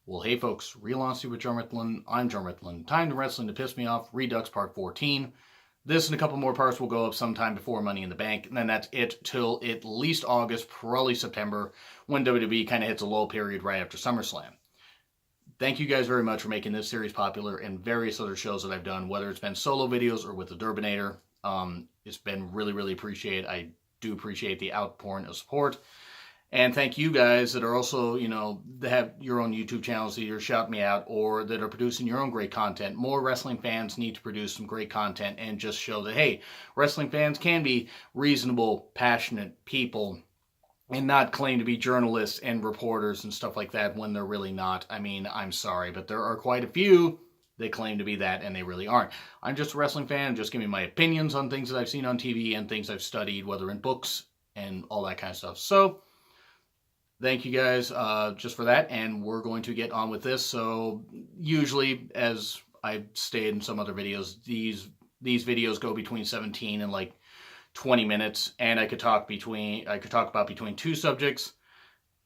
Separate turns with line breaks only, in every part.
Well, hey folks, Real Honesty with John Ritlin. I'm John Ritlin. Time to Wrestling to Piss Me Off, Redux Part 14. This and a couple more parts will go up sometime before Money in the Bank, and then that's it till at least August, probably September, when WWE kind of hits a lull period right after SummerSlam. Thank you guys very much for making this series popular and various other shows that I've done, whether it's been solo videos or with the Durbinator. It's been really appreciated. I do appreciate the outpouring of support. And thank you guys that are also, that have your own YouTube channels that either shout me out or that are producing your own great content. More wrestling fans need to produce some great content and just show that, hey, wrestling fans can be reasonable, passionate people and not claim to be journalists and reporters and stuff like that when they're really not. I mean, I'm sorry, but there are quite a few that claim to be that and they really aren't. I'm just a wrestling fan. I'm just giving my opinions on things that I've seen on TV and things I've studied, whether in books and all that kind of stuff. So, thank you guys just for that, and we're going to get on with this. So usually, as I've stated in some other videos, these videos go between 17 and like 20 minutes, and I could talk about between 2 subjects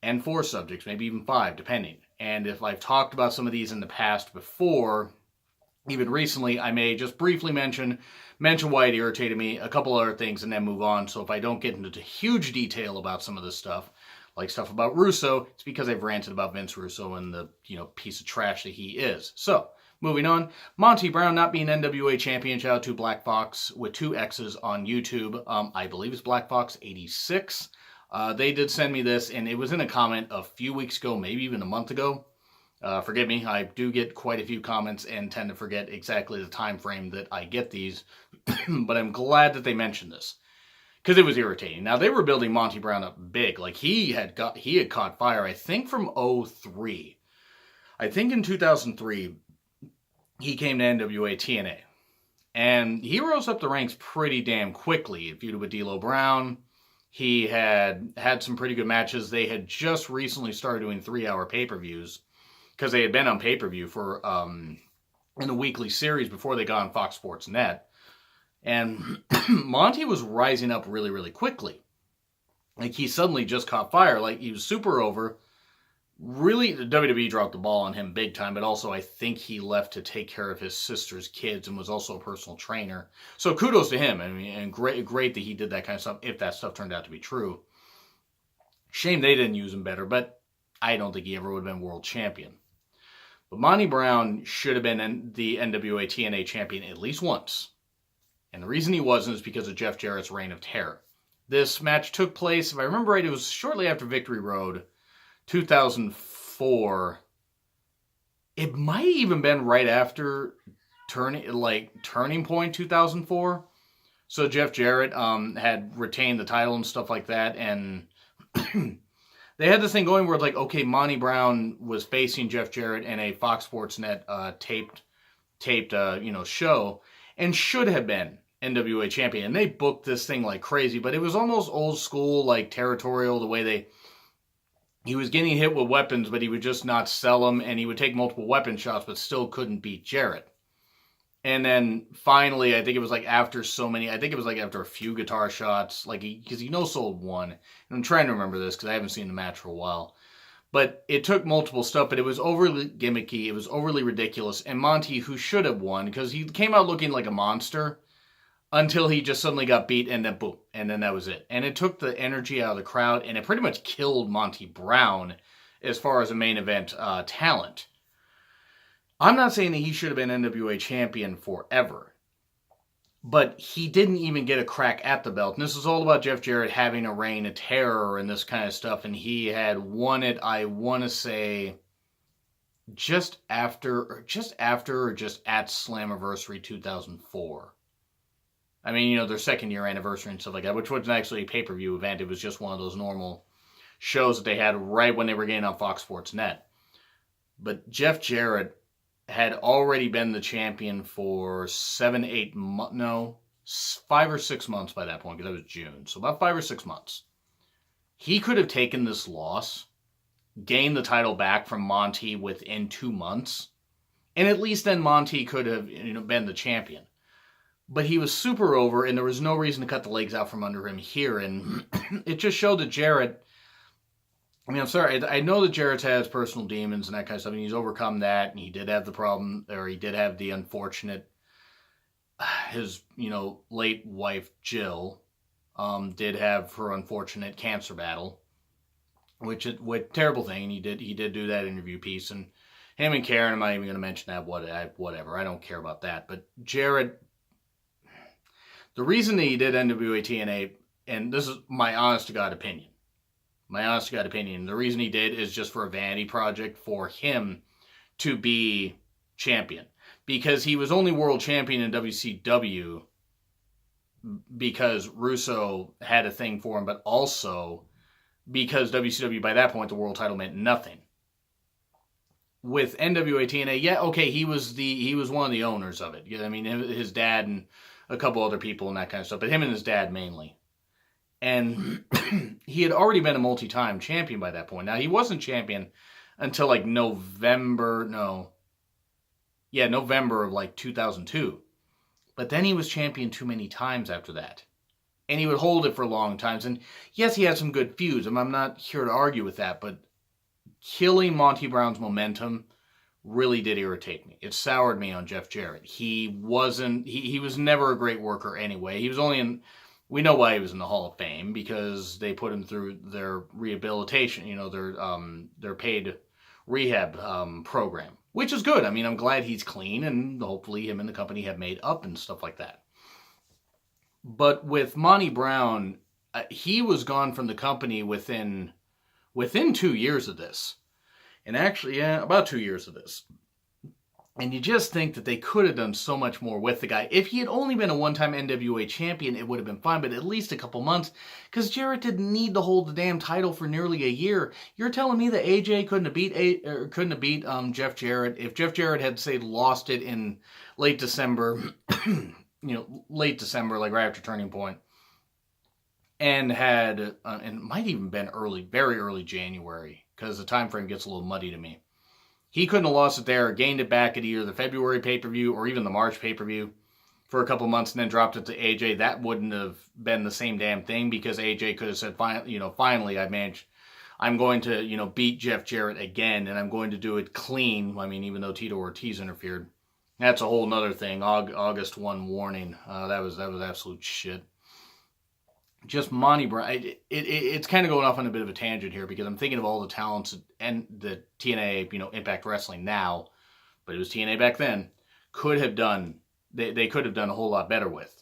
and 4 subjects, maybe even 5, depending. And if I've talked about some of these in the past before, even recently, I may just briefly mention why it irritated me, a couple other things, and then move on. So if I don't get into huge detail about some of this stuff, like stuff about Russo, it's because I've ranted about Vince Russo and the, piece of trash that he is. So, moving on. Monty Brown not being NWA champion. Shout out to Black Fox with 2 X's on YouTube. I believe it's Black Fox 86. They did send me this, and it was in a comment a few weeks ago, maybe even a month ago. Forgive me, I do get quite a few comments and tend to forget exactly the time frame that I get these. But I'm glad that they mentioned this, because it was irritating. Now, they were building Monty Brown up big. Like, he had caught fire, I think, from 2003. I think in 2003, he came to NWA-TNA. And he rose up the ranks pretty damn quickly. Feuded with D'Lo Brown. He had some pretty good matches. They had just recently started doing 3-hour pay-per-views, because they had been on pay-per-view for in a weekly series before they got on Fox Sports Net. And Monty was rising up really quickly. Like, he suddenly just caught fire. Like, he was super over. Really, the WWE dropped the ball on him big time, but also I think he left to take care of his sister's kids and was also a personal trainer. So kudos to him. I mean, and great that he did that kind of stuff, if that stuff turned out to be true. Shame they didn't use him better, but I don't think he ever would have been world champion. But Monty Brown should have been the NWA-TNA champion at least once. And the reason he wasn't is because of Jeff Jarrett's reign of terror. This match took place, if I remember right, it was shortly after Victory Road, 2004. It might have even been right after Turning Point 2004. So Jeff Jarrett had retained the title and stuff like that, and they had this thing going where, like, okay, Monty Brown was facing Jeff Jarrett in a Fox Sports Net taped show, and should have been NWA champion. And they booked this thing like crazy, but it was almost old school, like territorial, the way he was getting hit with weapons, but he would just not sell them, and he would take multiple weapon shots, but still couldn't beat Jarrett. And then finally, I think it was like after after a few guitar shots, like because he no-sold one. And I'm trying to remember this because I haven't seen the match for a while. But it took multiple stuff, but it was overly gimmicky, it was overly ridiculous, and Monty, who should have won, because he came out looking like a monster, until he just suddenly got beat, and then boom, and then that was it. And it took the energy out of the crowd, and it pretty much killed Monty Brown as far as a main event talent. I'm not saying that he should have been NWA champion forever, but he didn't even get a crack at the belt. And this is all about Jeff Jarrett having a reign of terror and this kind of stuff. And he had won it, I want to say, just at Slammiversary 2004. I mean, their second year anniversary and stuff like that, which wasn't actually a pay-per-view event. It was just one of those normal shows that they had right when they were getting on Fox Sports Net. But Jeff Jarrett had already been the champion for 5 or 6 months by that point, because that was June. So about 5 or 6 months. He could have taken this loss, gained the title back from Monty within 2 months, and at least then Monty could have been the champion. But he was super over, and there was no reason to cut the legs out from under him here, and it just showed that Jarrett I mean, I'm sorry. I know that Jarrett has personal demons and that kind of stuff, and he's overcome that, and he did have the problem, or he did have the unfortunate, his, late wife, Jill, did have her unfortunate cancer battle, which terrible thing. He did do that interview piece, and him and Karen, I'm not even going to mention that, whatever. I don't care about that. But Jarrett, the reason that he did NWA-TNA, and this is my honest to God opinion, the reason he did is just for a vanity project for him to be champion. Because he was only world champion in WCW because Russo had a thing for him, but also because WCW, by that point, the world title meant nothing. With NWA-TNA, yeah, okay, he was one of the owners of it. I mean, his dad and a couple other people and that kind of stuff, but him and his dad mainly. And he had already been a multi-time champion by that point. Now, he wasn't champion until like November of like 2002. But then he was champion too many times after that. And he would hold it for long times. And yes, he had some good feuds. I'm not here to argue with that, but killing Monty Brown's momentum really did irritate me. It soured me on Jeff Jarrett. He was never a great worker anyway. He was only we know why he was in the Hall of Fame, because they put him through their rehabilitation, their paid rehab program, which is good. I mean, I'm glad he's clean, and hopefully him and the company have made up and stuff like that. But with Monty Brown, he was gone from the company within 2 years of this. And actually, about 2 years of this. And you just think that they could have done so much more with the guy. If he had only been a one-time NWA champion, it would have been fine, but at least a couple months, because Jarrett didn't need to hold the damn title for nearly a year. You're telling me that AJ couldn't have beat Jeff Jarrett if Jeff Jarrett had, say, lost it in late December, like right after Turning Point, and had, and it might even been very early January, because the time frame gets a little muddy to me. He couldn't have lost it there, gained it back at either the February pay-per-view or even the March pay-per-view for a couple months and then dropped it to AJ. That wouldn't have been the same damn thing, because AJ could have said, finally I'm going to, beat Jeff Jarrett again, and I'm going to do it clean. I mean, even though Tito Ortiz interfered. That's a whole nother thing. August 1 warning. That was absolute shit. Just Monty Brown. It's kind of going off on a bit of a tangent here, because I'm thinking of all the talents and the TNA, Impact Wrestling now, but it was TNA back then, could have done. They could have done a whole lot better with.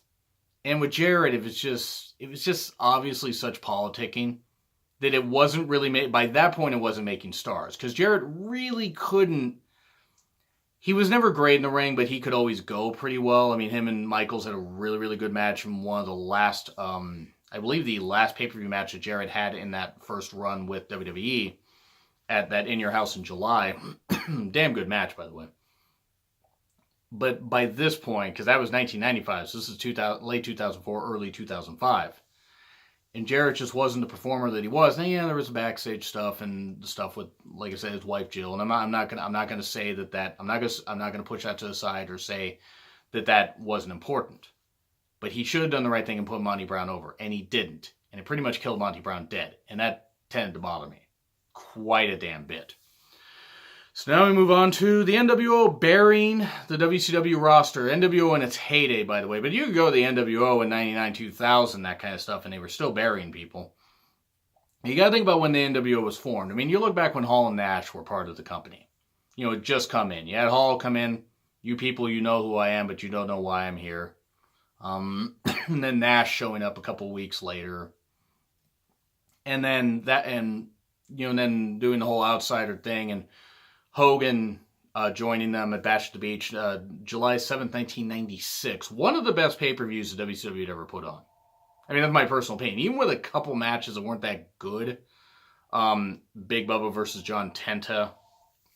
And with Jarrett, it was just obviously such politicking that it wasn't really by that point it wasn't making stars, because Jarrett really couldn't. He was never great in the ring, but he could always go pretty well. I mean, him and Michaels had a really, really good match in one of the last. I believe the last pay-per-view match that Jarrett had in that first run with WWE at that In Your House in July. Damn good match, by the way. But by this point, because that was 1995, so this is late 2004, early 2005. And Jarrett just wasn't the performer that he was. And yeah, there was backstage stuff and the stuff with, like I said, his wife Jill. And I'm not gonna say that I'm not gonna push that to the side or say that wasn't important. But he should have done the right thing and put Monty Brown over, and he didn't. And it pretty much killed Monty Brown dead, and that tended to bother me quite a damn bit. So now we move on to the NWO burying the WCW roster. NWO in its heyday, by the way. But you could go to the NWO in 99, 2000, that kind of stuff, and they were still burying people. You got to think about when the NWO was formed. I mean, you look back when Hall and Nash were part of the company. It just come in. You had Hall come in. You people, you know who I am, but you don't know why I'm here. And then Nash showing up a couple weeks later. And then then doing the whole outsider thing, and Hogan joining them at Bash at the Beach, July 7th, 1996. One of the best pay-per-views that WCW had ever put on. I mean, that's my personal opinion. Even with a couple matches that weren't that good. Big Bubba versus John Tenta.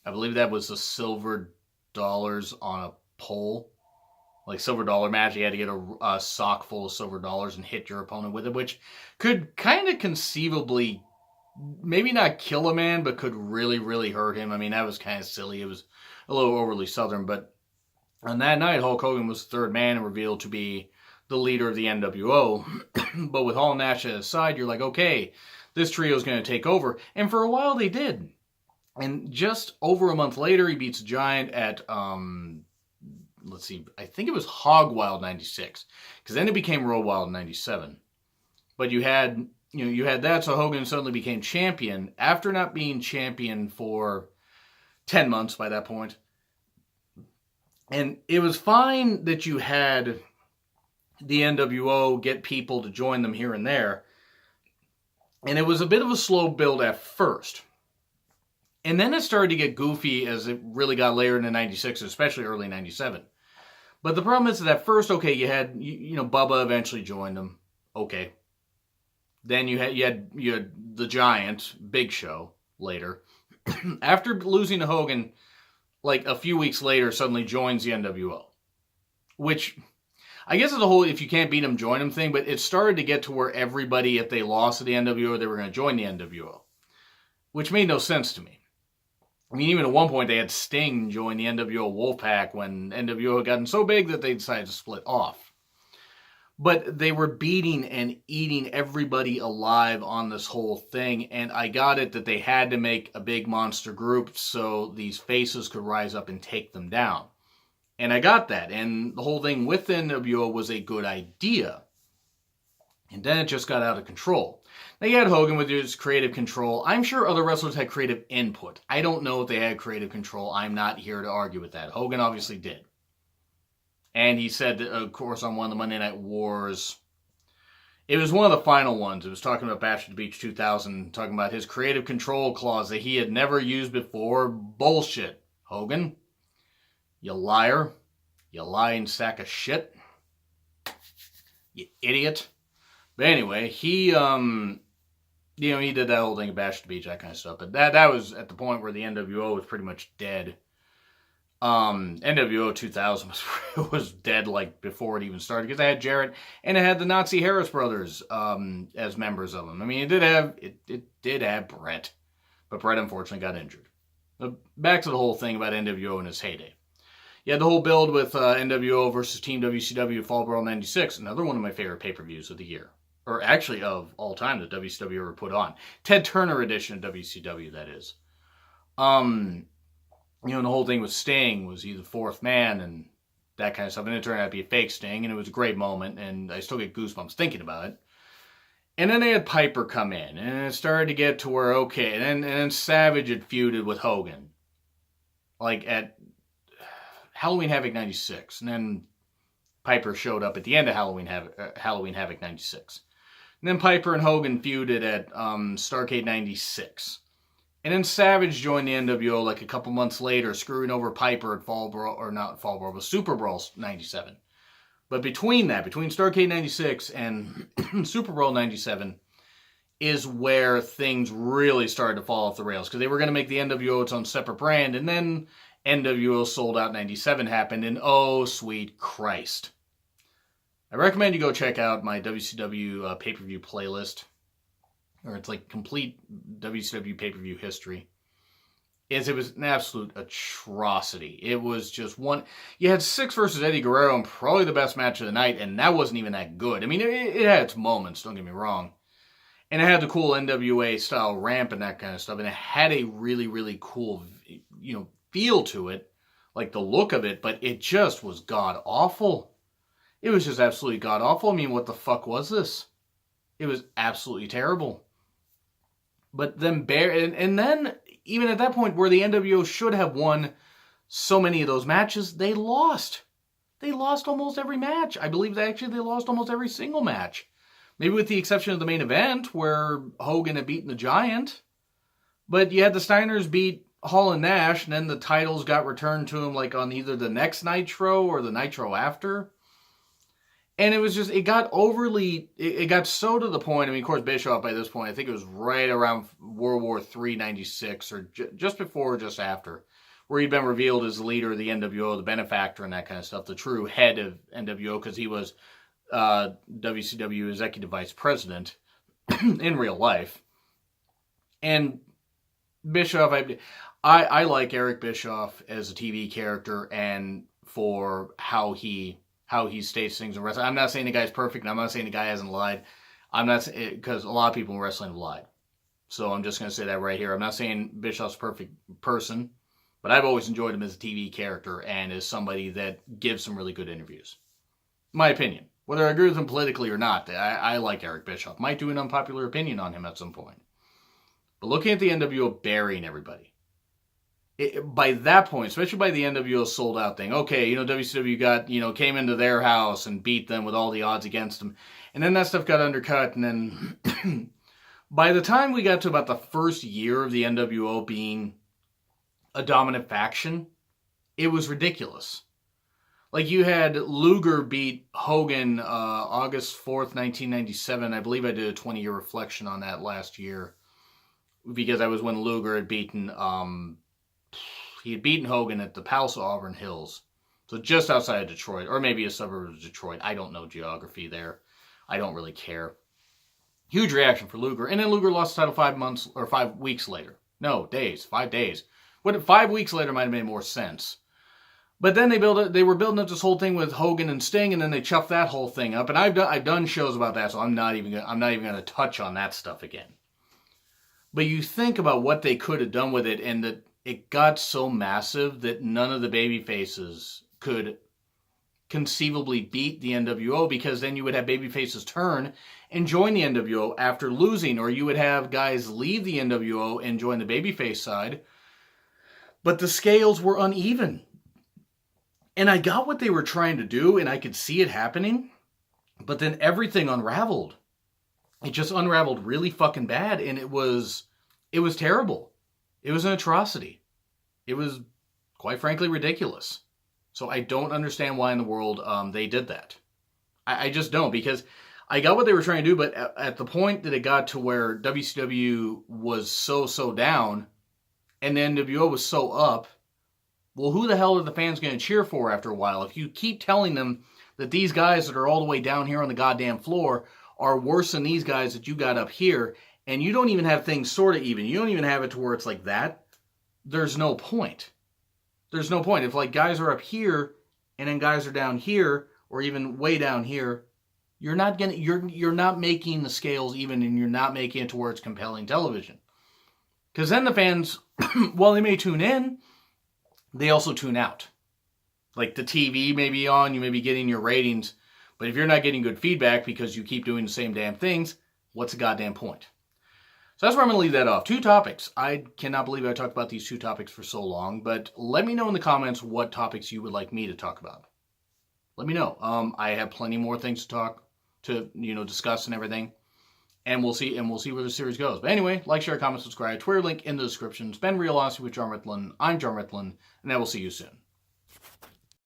I believe that was the silver dollars on a pole. Like silver dollar match. You had to get a sock full of silver dollars and hit your opponent with it, which could kind of conceivably maybe not kill a man, but could really, really hurt him. I mean, that was kind of silly. It was a little overly southern, but on that night, Hulk Hogan was the third man and revealed to be the leader of the NWO. But with Hall and Nash at his side, you're like, okay, this trio is going to take over. And for a while they did. And just over a month later, he beats Giant at, let's see, I think it was Hog Wild 96. Because then it became Road Wild 97. But you had that, so Hogan suddenly became champion after not being champion for 10 months by that point. And it was fine that you had the NWO get people to join them here and there. And it was a bit of a slow build at first. And then it started to get goofy as it really got layered into 96, especially early 97. But the problem is that at first, okay, you had Bubba eventually joined them. Okay. Then you had the Giant, Big Show, later. After losing to Hogan, like a few weeks later, suddenly joins the NWO. Which, I guess is a whole if you can't beat them, join them thing, but it started to get to where everybody, if they lost to the NWO, they were going to join the NWO. Which made no sense to me. I mean, even at one point, they had Sting join the NWO Wolfpack when NWO had gotten so big that they decided to split off. But they were beating and eating everybody alive on this whole thing, and I got it that they had to make a big monster group so these faces could rise up and take them down. And I got that, and the whole thing with the NWO was a good idea. And then it just got out of control. Now you had Hogan with his creative control. I'm sure other wrestlers had creative input. I don't know if they had creative control. I'm not here to argue with that. Hogan obviously did. And he said that, of course, on one of the Monday Night Wars, it was one of the final ones. It was talking about Bash at the Beach 2000, talking about his creative control clause that he had never used before. Bullshit, Hogan. You liar. You lying sack of shit. You idiot. But anyway, he did that whole thing at Bash at the Beach, that kind of stuff. But that was at the point where the NWO was pretty much dead. NWO 2000 was dead like before it even started because it had Jarrett and it had the Nazi Harris brothers as members of them. I mean, it did have Brett, but Brett unfortunately got injured. But back to the whole thing about NWO and its heyday. You had the whole build with NWO versus Team WCW Fall Brawl 96, another one of my favorite pay-per-views of the year. Or actually of all time that WCW ever put on. Ted Turner edition of WCW, that is. The whole thing with Sting was he's the fourth man and that kind of stuff. And it turned out to be a fake Sting, and it was a great moment, and I still get goosebumps thinking about it. And then they had Piper come in, and it started to get to where, okay, and then Savage had feuded with Hogan. Like at Halloween Havoc 96. And then Piper showed up at the end of Halloween Havoc 96. And then Piper and Hogan feuded at Starrcade 96. And then Savage joined the NWO like a couple months later, screwing over Piper at Super Brawl 97. But between Starrcade 96 and Super Brawl 97 is where things really started to fall off the rails. Because they were going to make the NWO its own separate brand, and then NWO Sold Out 97 happened, and oh, sweet Christ. I recommend you go check out my WCW pay-per-view playlist. Or it's like complete WCW pay-per-view history. It was an absolute atrocity. It was just one. You had Syxx versus Eddie Guerrero, and probably the best match of the night, and that wasn't even that good. I mean, it had its moments, don't get me wrong. And it had the cool NWA style ramp and that kind of stuff, and it had a really, really cool, feel to it, like the look of it, but it just was god-awful. It was just absolutely god-awful. I mean, what the fuck was this? It was absolutely terrible. But then and then even at that point where the NWO should have won so many of those matches, they lost. They lost almost every match. I believe they lost almost every single match. Maybe with the exception of the main event where Hogan had beaten the Giant. But you had the Steiners beat Hall and Nash, and then the titles got returned to him like on either the next Nitro or the Nitro after. And it was just, it got so to the point, I mean, of course, Bischoff by this point, I think it was right around World War III 96, or just before or just after, where he'd been revealed as the leader of the NWO, the benefactor and that kind of stuff, the true head of NWO, because he was WCW Executive Vice President in real life. And Bischoff, I like Eric Bischoff as a TV character and for how he states things in wrestling. I'm not saying the guy's perfect, and I'm not saying the guy hasn't lied. I'm not saying, because a lot of people in wrestling have lied. So I'm just going to say that right here. I'm not saying Bischoff's a perfect person, but I've always enjoyed him as a TV character and as somebody that gives some really good interviews. My opinion. Whether I agree with him politically or not, I like Eric Bischoff. Might do an unpopular opinion on him at some point. But looking at the NWO burying everybody, by that point, especially by the NWO sold out thing, okay, WCW got, came into their house and beat them with all the odds against them. And then that stuff got undercut. And then by the time we got to about the first year of the NWO being a dominant faction, it was ridiculous. Like, you had Luger beat Hogan August 4th, 1997. I believe I did a 20-year reflection on that last year, because that was when Luger had beaten Hogan at the Palace of Auburn Hills. So just outside of Detroit, or maybe a suburb of Detroit. I don't know geography there. I don't really care. Huge reaction for Luger. And then Luger lost the title 5 weeks later. No, days. 5 days. 5 weeks later might have made more sense. But then they were building up this whole thing with Hogan and Sting, and then they chuffed that whole thing up. And I've done shows about that, so I'm not even going to touch on that stuff again. But you think about what they could have done with it, and that it got so massive that none of the baby faces could conceivably beat the NWO, because then you would have baby faces turn and join the NWO after losing, or you would have guys leave the NWO and join the babyface side. But the scales were uneven. And I got what they were trying to do, and I could see it happening, but then everything unraveled. It just unraveled really fucking bad, and it was terrible. It was an atrocity. It was, quite frankly, ridiculous. So I don't understand why in the world they did that. I just don't, because I got what they were trying to do, but at the point that it got to where WCW was so down, and the NWO was so up, well, who the hell are the fans going to cheer for after a while? If you keep telling them that these guys that are all the way down here on the goddamn floor are worse than these guys that you got up here, and you don't even have things sort of even, you don't even have it to where it's like that, there's no point. There's no point. If like guys are up here and then guys are down here, or even way down here, you're not making the scales even, and you're not making it to where it's compelling television. Because then the fans, while they may tune in, they also tune out. Like, the TV may be on, you may be getting your ratings, but if you're not getting good feedback because you keep doing the same damn things, what's the goddamn point? So that's where I'm going to leave that off. 2 topics. I cannot believe I talked about these 2 topics for so long, but let me know in the comments what topics you would like me to talk about. Let me know. I have plenty more things to discuss and everything. And we'll see where the series goes. But anyway, like, share, comment, subscribe. Twitter link in the description. It's been Real Honesty with John Ritlin. I'm John Ritlin, and I will see you soon.